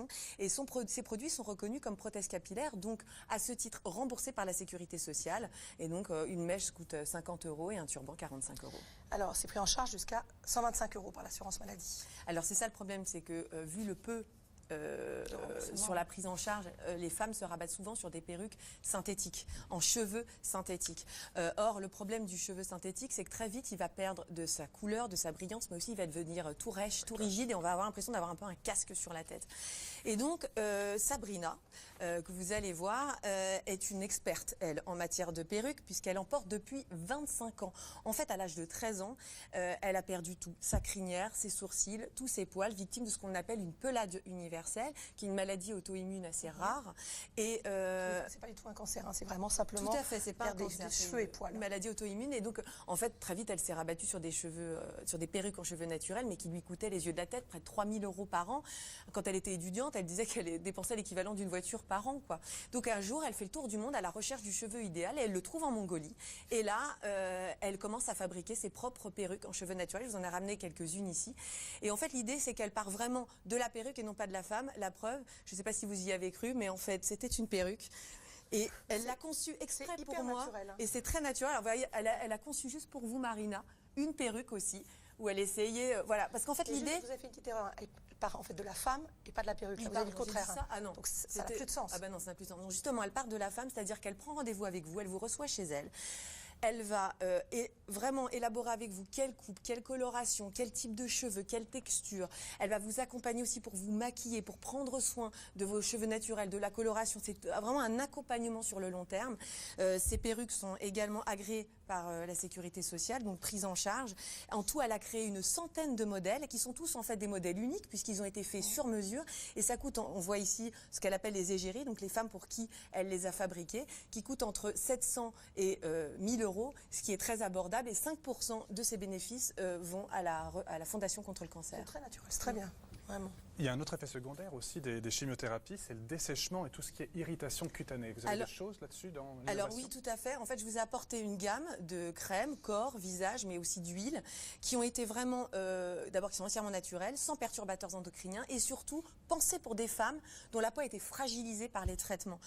façon. Et ces produits sont reconnus comme prothèses capillaires, donc à ce titre remboursés par la sécurité sociale. Et donc une mèche coûte 50 € et un turban 45 €. Alors c'est pris en charge jusqu'à 125 € par l'assurance maladie. Alors c'est ça le problème, c'est que vu le peu sur la prise en charge, les femmes se rabattent souvent sur des perruques synthétiques, en cheveux synthétiques. Or, le problème du cheveu synthétique, c'est que très vite, il va perdre de sa couleur, de sa brillance, mais aussi il va devenir tout rêche, tout rigide, et on va avoir l'impression d'avoir un peu un casque sur la tête. Et donc, Sabrina, que vous allez voir, est une experte, elle, en matière de perruques, puisqu'elle en porte depuis 25 ans. En fait, à l'âge de 13 ans, elle a perdu tout, sa crinière, ses sourcils, tous ses poils, victime de ce qu'on appelle une pelade universelle, qui est une maladie auto-immune assez rare. Et c'est pas du tout un cancer, hein, c'est vraiment simplement tout à fait, c'est pas un cancer, des cheveux et poils. Une maladie auto-immune. Et donc, en fait, très vite, elle s'est rabattue sur des cheveux, sur des perruques en cheveux naturels, mais qui lui coûtaient les yeux de la tête, près de 3 000 € par an. Quand elle était étudiante, elle disait qu'elle dépensait l'équivalent d'une voiture par an, quoi. Donc, un jour, elle fait le tour du monde à la recherche du cheveu idéal, et elle le trouve en Mongolie. Et là, elle commence à fabriquer ses propres perruques en cheveux naturels. Je vous en ai ramené quelques-unes ici. Et en fait, l'idée, c'est qu'elle part vraiment de la perruque et non pas de la femme. La preuve, je ne sais pas si vous y avez cru, mais en fait, c'était une perruque. Et elle l'a conçue exprès pour moi. Naturel, hein. Et c'est très naturel. Alors, vous voyez, elle a conçu juste pour vous, Marina, une perruque aussi, où elle essayait, voilà. Parce qu'en fait, l'idée... Vous avez fait une petite erreur. Elle part en fait de la femme et pas de la perruque. Oui, vous avez dit le contraire. ça. Ah non. Donc ça n'a plus de sens. Ah ben non, ça n'a plus de sens. Non, justement, elle part de la femme, c'est-à-dire qu'elle prend rendez-vous avec vous, elle vous reçoit chez elle. Elle va vraiment élaborer avec vous quelle coupe, quelle coloration, quel type de cheveux, quelle texture. Elle va vous accompagner aussi pour vous maquiller, pour prendre soin de vos cheveux naturels, de la coloration. C'est vraiment un accompagnement sur le long terme. Ces perruques sont également agréées par la sécurité sociale, donc prises en charge. En tout, elle a créé une centaine de modèles qui sont tous en fait des modèles uniques puisqu'ils ont été faits sur mesure. Et ça coûte, on voit ici ce qu'elle appelle les égéries, donc les femmes pour qui elle les a fabriquées, qui coûtent entre 700 et 1000 €. Ce qui est très abordable, et 5% de ces bénéfices vont à la Fondation contre le cancer. C'est très naturel, c'est très bien, vraiment. Il y a un autre effet secondaire aussi des chimiothérapies, c'est le dessèchement et tout ce qui est irritation cutanée. Vous avez des choses là-dessus dans l'innovation? Alors oui, tout à fait. En fait, je vous ai apporté une gamme de crèmes, corps, visage, mais aussi d'huile, qui ont été vraiment, d'abord qui sont entièrement naturelles, sans perturbateurs endocriniens, et surtout pensées pour des femmes dont la peau a été fragilisée par les traitements.